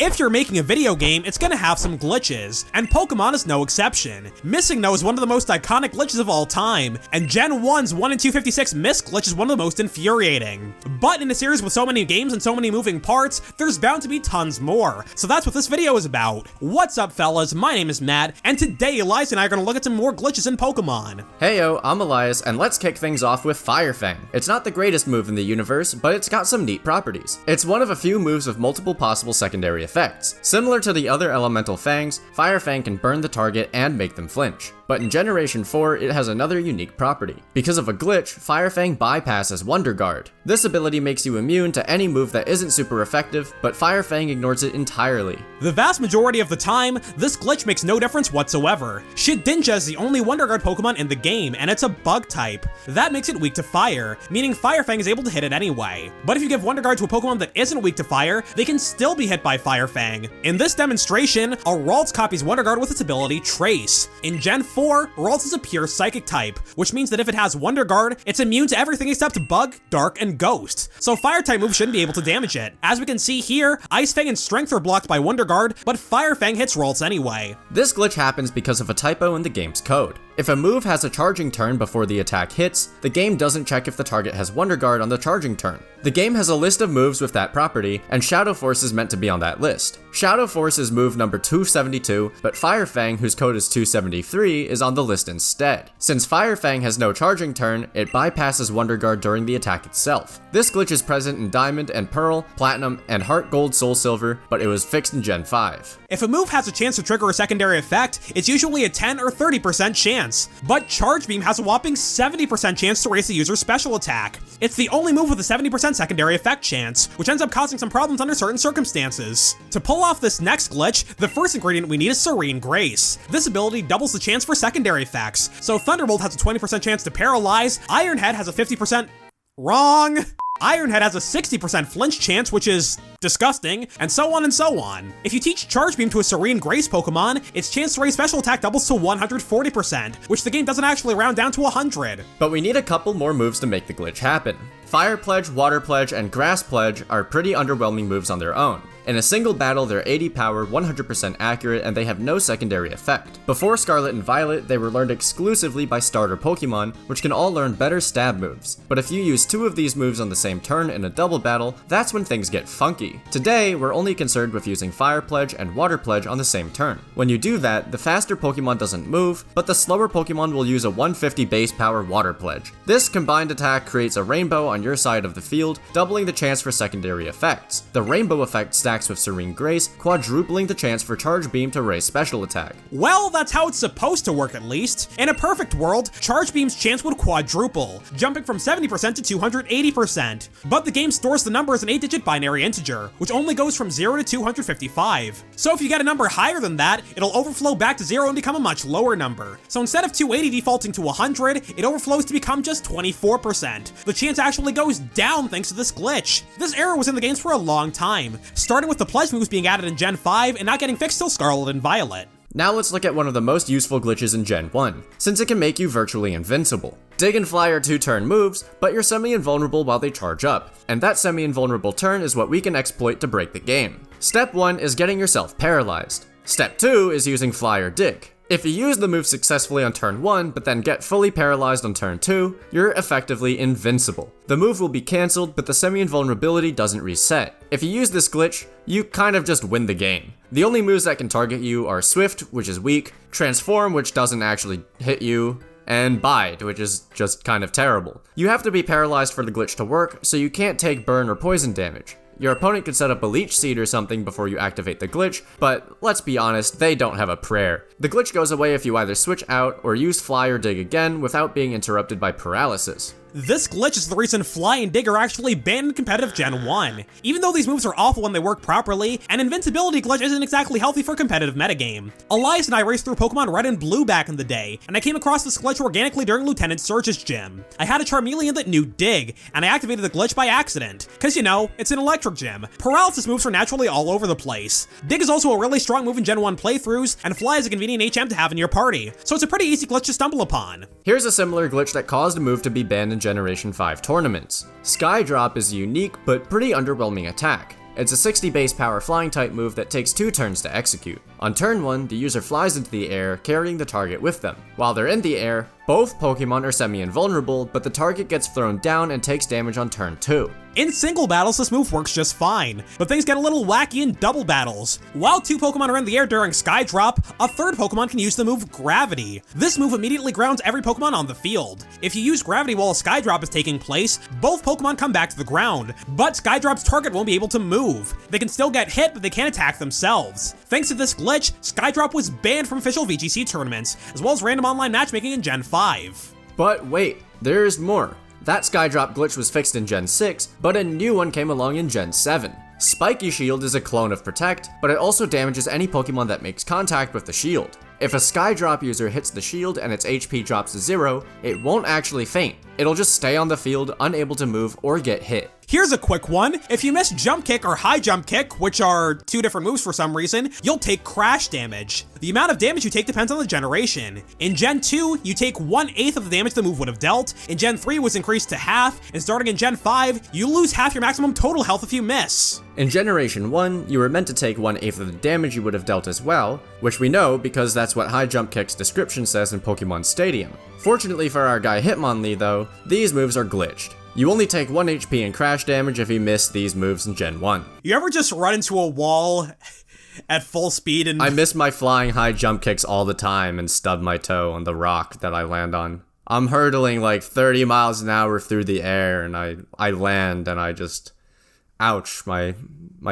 If you're making a video game, it's gonna have some glitches, and Pokemon is no exception. Missing though is one of the most iconic glitches of all time, and Gen 1's 1 in 256 miss glitch is one of the most infuriating. But in a series with so many games and so many moving parts, there's bound to be tons more, so that's what this video is about. What's up fellas, my name is Matt, and today Elias and I are gonna look at some more glitches in Pokemon. Heyo, I'm Elias, and let's kick things off with Fire Fang. It's not the greatest move in the universe, but it's got some neat properties. It's one of a few moves with multiple possible secondary effects. Similar to the other elemental Fangs, Fire Fang can burn the target and make them flinch. But in Generation 4, it has another unique property. Because of a glitch, Fire Fang bypasses Wonder Guard. This ability makes you immune to any move that isn't super effective, but Fire Fang ignores it entirely. The vast majority of the time, this glitch makes no difference whatsoever. Shedinja is the only Wonder Guard Pokemon in the game, and it's a bug type. That makes it weak to fire, meaning Fire Fang is able to hit it anyway. But if you give Wonder Guard to a Pokemon that isn't weak to fire, they can still be hit by Fire Fang. In this demonstration, a Ralts copies Wonder Guard with its ability Trace. In Gen 4, Ralts is a pure Psychic type, which means that if it has Wonder Guard, it's immune to everything except Bug, Dark, and Ghost. So Fire type moves shouldn't be able to damage it. As we can see here, Ice Fang and Strength are blocked by Wonder Guard, but Fire Fang hits Ralts anyway. This glitch happens because of a typo in the game's code. If a move has a charging turn before the attack hits, the game doesn't check if the target has Wonder Guard on the charging turn. The game has a list of moves with that property, and Shadow Force is meant to be on that list. Shadow Force is move number 272, but Fire Fang, whose code is 273, is on the list instead. Since Fire Fang has no charging turn, it bypasses Wonder Guard during the attack itself. This glitch is present in Diamond and Pearl, Platinum, and Heart Gold Soul Silver, but it was fixed in Gen 5. If a move has a chance to trigger a secondary effect, it's usually a 10 or 30% chance. But Charge Beam has a whopping 70% chance to raise the user's special attack. It's the only move with a 70% secondary effect chance, which ends up causing some problems under certain circumstances. To pull off this next glitch, the first ingredient we need is Serene Grace. This ability doubles the chance for secondary effects, so Thunderbolt has a 20% chance to paralyze, Iron Head has a 50%... Wrong! Iron Head has a 60% flinch chance, which is disgusting, and so on and so on. If you teach Charge Beam to a Serene Grace Pokemon, its chance to raise special attack doubles to 140%, which the game doesn't actually round down to 100. But we need a couple more moves to make the glitch happen. Fire Pledge, Water Pledge, and Grass Pledge are pretty underwhelming moves on their own. In a single battle, they're 80 power, 100% accurate, and they have no secondary effect. Before Scarlet and Violet, they were learned exclusively by starter Pokemon, which can all learn better stab moves. But if you use two of these moves on the same turn in a double battle, that's when things get funky. Today, we're only concerned with using Fire Pledge and Water Pledge on the same turn. When you do that, the faster Pokemon doesn't move, but the slower Pokemon will use a 150 base power Water Pledge. This combined attack creates a rainbow on your side of the field, doubling the chance for secondary effects. The rainbow effect stacks with Serene Grace, quadrupling the chance for Charge Beam to raise special attack. Well, that's how it's supposed to work at least. In a perfect world, Charge Beam's chance would quadruple, jumping from 70% to 280%. But the game stores the number as an 8-digit binary integer, which only goes from 0 to 255. So if you get a number higher than that, it'll overflow back to 0 and become a much lower number. So instead of 280 defaulting to 100, it overflows to become just 24%. The chance actually goes down thanks to this glitch. This error was in the games for a long time, starting with the pledge moves being added in Gen 5 and not getting fixed till Scarlet and Violet. Now let's look at one of the most useful glitches in Gen 1, since it can make you virtually invincible. Dig and Fly are 2-turn moves, but you're semi-invulnerable while they charge up, and that semi-invulnerable turn is what we can exploit to break the game. Step 1 is getting yourself paralyzed. Step 2 is using Fly or Dig. If you use the move successfully on turn 1, but then get fully paralyzed on turn 2, you're effectively invincible. The move will be cancelled, but the semi-invulnerability doesn't reset. If you use this glitch, you kind of just win the game. The only moves that can target you are Swift, which is weak, Transform, which doesn't actually hit you, and Bite, which is just kind of terrible. You have to be paralyzed for the glitch to work, so you can't take burn or poison damage. Your opponent could set up a Leech Seed or something before you activate the glitch, but let's be honest, they don't have a prayer. The glitch goes away if you either switch out or use Fly or Dig again without being interrupted by paralysis. This glitch is the reason Fly and Dig are actually banned in competitive Gen 1. Even though these moves are awful when they work properly, an invincibility glitch isn't exactly healthy for competitive metagame. Elias and I raced through Pokemon Red and Blue back in the day, and I came across this glitch organically during Lieutenant Surge's gym. I had a Charmeleon that knew Dig, and I activated the glitch by accident. Cause you know, it's an electric gym. Paralysis moves are naturally all over the place. Dig is also a really strong move in Gen 1 playthroughs, and Fly is a convenient HM to have in your party, so it's a pretty easy glitch to stumble upon. Here's a similar glitch that caused a move to be banned in Generation 5 tournaments. Sky Drop is a unique but pretty underwhelming attack. It's a 60 base power flying type move that takes 2 turns to execute. On turn 1, the user flies into the air, carrying the target with them. While they're in the air, both Pokemon are semi-invulnerable, but the target gets thrown down and takes damage on turn 2. In single battles, this move works just fine, but things get a little wacky in double battles. While 2 Pokemon are in the air during Sky Drop, a third Pokemon can use the move Gravity. This move immediately grounds every Pokemon on the field. If you use Gravity while a Sky Drop is taking place, both Pokemon come back to the ground, but Sky Drop's target won't be able to move. They can still get hit, but they can't attack themselves. Thanks to this glitch, Sky Drop was banned from official VGC tournaments, as well as random online matchmaking in Gen 5. But wait, there's more. That Skydrop glitch was fixed in Gen 6, but a new one came along in Gen 7. Spiky Shield is a clone of Protect, but it also damages any Pokemon that makes contact with the shield. If a Skydrop user hits the shield and its HP drops to 0, it won't actually faint. It'll just stay on the field, unable to move or get hit. Here's a quick one. If you miss Jump Kick or High Jump Kick, which are 2 different moves for some reason, you'll take crash damage. The amount of damage you take depends on the generation. In Gen 2, you take 1/8 of the damage the move would have dealt. In Gen 3, it was increased to half, and starting in Gen 5, you lose half your maximum total health if you miss. In Generation 1, you were meant to take 1/8 of the damage you would have dealt as well, which we know because that's what High Jump Kick's description says in Pokemon Stadium. Fortunately for our guy Hitmonlee though, these moves are glitched. You only take 1 HP in crash damage if you miss these moves in Gen 1. You ever just run into a wall at full speed and— I miss my flying high jump kicks all the time and stub my toe on the rock that I land on. I'm hurtling like 30 miles an hour through the air and I land and I just... Ouch, my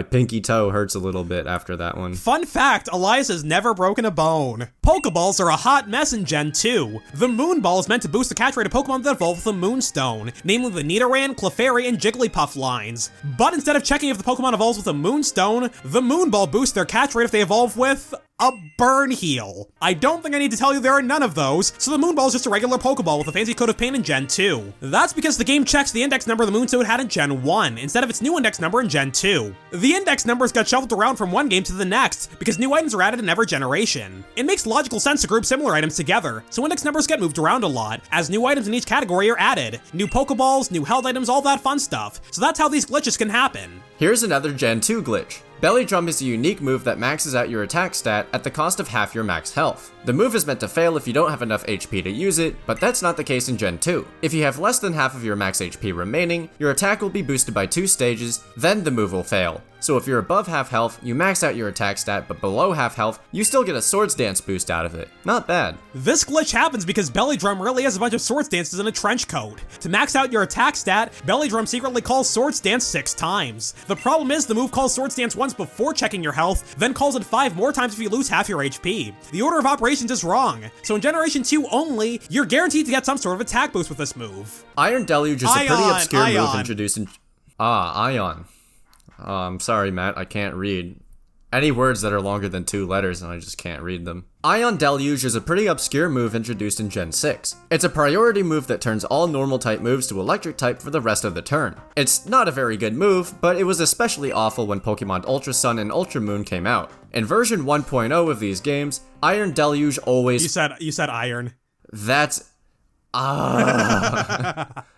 pinky toe hurts a little bit after that one. Fun fact, Elias has never broken a bone. Pokeballs are a hot mess in Gen 2. The Moon Ball is meant to boost the catch rate of Pokemon that evolve with the Moonstone, namely the Nidoran, Clefairy, and Jigglypuff lines. But instead of checking if the Pokemon evolves with a Moonstone, the Moon Ball boosts their catch rate if they evolve with a Burn Heal. I don't think I need to tell you there are none of those, so the Moon Ball is just a regular Pokeball with a fancy coat of paint in Gen 2. That's because the game checks the index number the Moonstone had in Gen 1, instead of its new index number in Gen 2. The index numbers got shuffled around from one game to the next, because new items are added in every generation. It makes logical sense to group similar items together, so index numbers get moved around a lot, as new items in each category are added. New Pokeballs, new held items, all that fun stuff. So that's how these glitches can happen. Here's another Gen 2 glitch. Belly Drum is a unique move that maxes out your attack stat at the cost of half your max health. The move is meant to fail if you don't have enough HP to use it, but that's not the case in Gen 2. If you have less than half of your max HP remaining, your attack will be boosted by 2 stages, then the move will fail. So if you're above half health, you max out your attack stat, but below half health, you still get a Swords Dance boost out of it. Not bad. This glitch happens because Belly Drum really has a bunch of Swords Dances in a trench coat. To max out your attack stat, Belly Drum secretly calls Swords Dance 6 times. The problem is the move calls Swords Dance once before checking your health, then calls it 5 more times if you lose half your HP. The order of operations is wrong. So in Generation 2 only, you're guaranteed to get some sort of attack boost with this move. Iron Deluge is a pretty obscure move introduced in... Ion. I'm sorry, Matt, I can't read any words that are longer than 2 letters and I just can't read them. Ion Deluge is a pretty obscure move introduced in Gen 6. It's a priority move that turns all normal type moves to electric type for the rest of the turn. It's not a very good move, but it was especially awful when Pokemon Ultra Sun and Ultra Moon came out. In version 1.0 of these games, Iron Deluge always... You said iron. That's...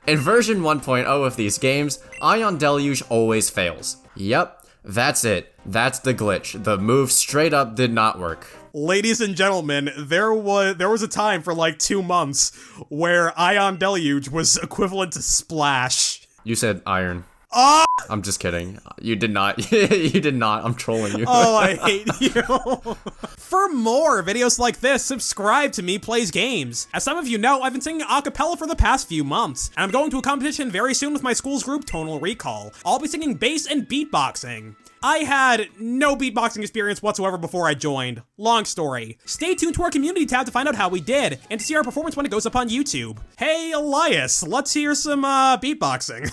In version 1.0 of these games, Ion Deluge always fails. Yep, that's it. That's the glitch. The move straight up did not work. Ladies and gentlemen, there was a time for like 2 months where Ion Deluge was equivalent to Splash. You said iron. Oh! I'm just kidding. You did not. You did not. I'm trolling you. Oh, I hate you. For more videos like this, subscribe to MEPlaysGames. As some of you know, I've been singing a cappella for the past few months, and I'm going to a competition very soon with my school's group, Tonal Recall. I'll be singing bass and beatboxing. I had no beatboxing experience whatsoever before I joined. Long story. Stay tuned to our community tab to find out how we did, and to see our performance when it goes up on YouTube. Hey, Elias, let's hear some beatboxing.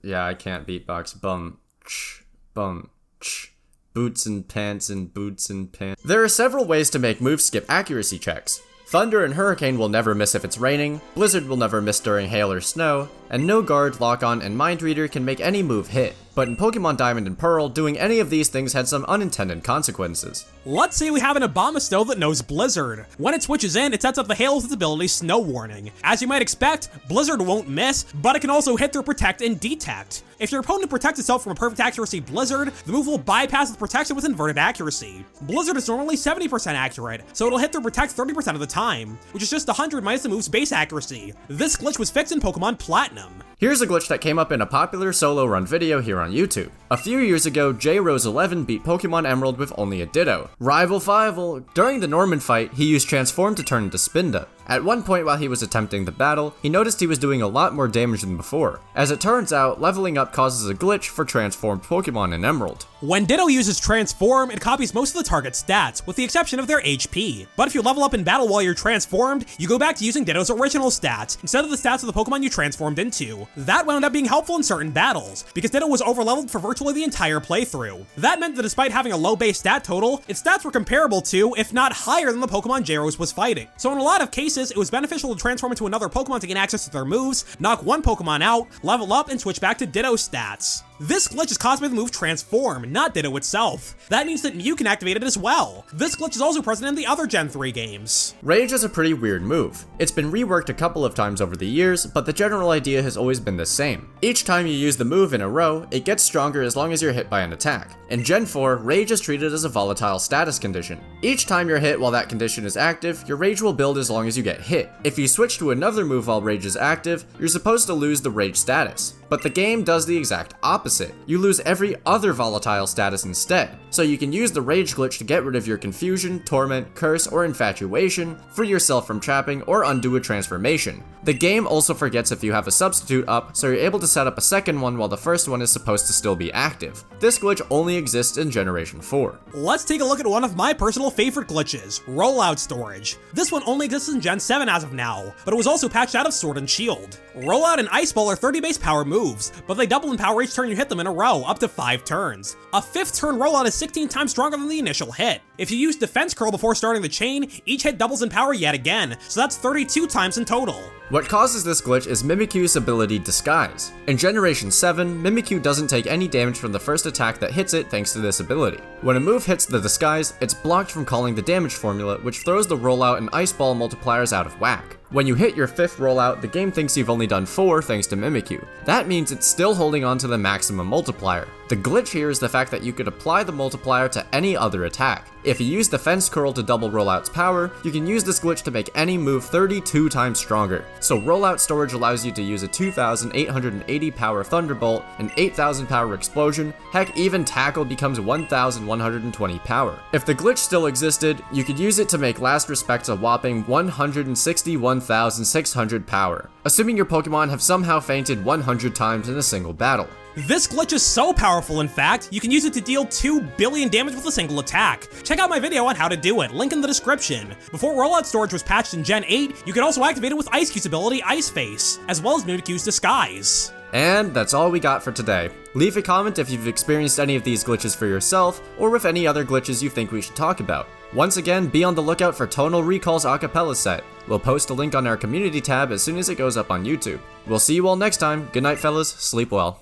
Yeah, I can't beatbox. Bum, ch, bum, ch. Boots and pants and boots and pants. There are several ways to make moves skip accuracy checks. Thunder and Hurricane will never miss if it's raining, Blizzard will never miss during hail or snow, and No Guard, Lock On, and Mind Reader can make any move hit. But in Pokemon Diamond and Pearl, doing any of these things had some unintended consequences. Let's say we have an Abomasnow that knows Blizzard. When it switches in, it sets up the hail with its ability Snow Warning. As you might expect, Blizzard won't miss, but it can also hit through Protect and Detect. If your opponent protects itself from a perfect accuracy Blizzard, the move will bypass the protection with inverted accuracy. Blizzard is normally 70% accurate, so it'll hit through Protect 30% of the time, which is just 100 minus the move's base accuracy. This glitch was fixed in Pokemon Platinum. Here's a glitch that came up in a popular solo run video here on YouTube. A few years ago, J-Rose11 beat Pokemon Emerald with only a Ditto. Rival Fivel! During the Norman fight, he used Transform to turn into Spinda. At one point while he was attempting the battle, he noticed he was doing a lot more damage than before. As it turns out, leveling up causes a glitch for transformed Pokemon in Emerald. When Ditto uses Transform, it copies most of the target's stats, with the exception of their HP. But if you level up in battle while you're transformed, you go back to using Ditto's original stats, instead of the stats of the Pokemon you transformed into. That wound up being helpful in certain battles, because Ditto was overleveled for virtually the entire playthrough. That meant that despite having a low base stat total, its stats were comparable to, if not higher than the Pokemon J-Rose was fighting. So in a lot of cases, it was beneficial to transform into another Pokemon to gain access to their moves, knock one Pokemon out, level up, and switch back to Ditto stats. This glitch is caused by the move Transform, not Ditto itself. That means that Mew can activate it as well. This glitch is also present in the other Gen 3 games. Rage is a pretty weird move. It's been reworked a couple of times over the years, but the general idea has always been the same. Each time you use the move in a row, it gets stronger as long as you're hit by an attack. In Gen 4, Rage is treated as a volatile status condition. Each time you're hit while that condition is active, your Rage will build as long as you get hit. If you switch to another move while Rage is active, you're supposed to lose the Rage status. But the game does the exact opposite. You lose every other volatile status instead. So you can use the Rage glitch to get rid of your Confusion, Torment, Curse, or Infatuation, free yourself from trapping, or undo a transformation. The game also forgets if you have a substitute up, so you're able to set up a second one while the first one is supposed to still be active. This glitch only exists in Generation 4. Let's take a look at one of my personal favorite glitches, Rollout Storage. This one only exists in Gen 7 as of now, but it was also patched out of Sword and Shield. Rollout and Ice Ball are 30 base power moves, but they double in power each turn you hit them in a row, up to 5 turns. A 5th turn Rollout is 16 times stronger than the initial hit. If you use Defense Curl before starting the chain, each hit doubles in power yet again, so that's 32 times in total. What causes this glitch is Mimikyu's ability Disguise. In Generation 7, Mimikyu doesn't take any damage from the first attack that hits it thanks to this ability. When a move hits the Disguise, it's blocked from calling the damage formula, which throws the Rollout and Ice Ball multipliers out of whack. When you hit your 5th rollout, the game thinks you've only done 4 thanks to Mimikyu. That means it's still holding on to the maximum multiplier. The glitch here is the fact that you could apply the multiplier to any other attack. If you use Defense Curl to double Rollout's power, you can use this glitch to make any move 32 times stronger. So Rollout Storage allows you to use a 2,880 power Thunderbolt, an 8,000 power Explosion, heck even Tackle becomes 1,120 power. If the glitch still existed, you could use it to make Last Respects a whopping 161,600 power, assuming your Pokemon have somehow fainted 100 times in a single battle. This glitch is so powerful, in fact, you can use it to deal 2 billion damage with a single attack. Check out my video on how to do it, link in the description. Before Rollout Storage was patched in Gen 8, you could also activate it with Ice-Q's ability Ice Face, as well as Mimikyu's Disguise. And that's all we got for today. Leave a comment if you've experienced any of these glitches for yourself, or with any other glitches you think we should talk about. Once again, be on the lookout for Tonal Recall's acapella set. We'll post a link on our community tab as soon as it goes up on YouTube. We'll see you all next time. Good night, fellas. Sleep well.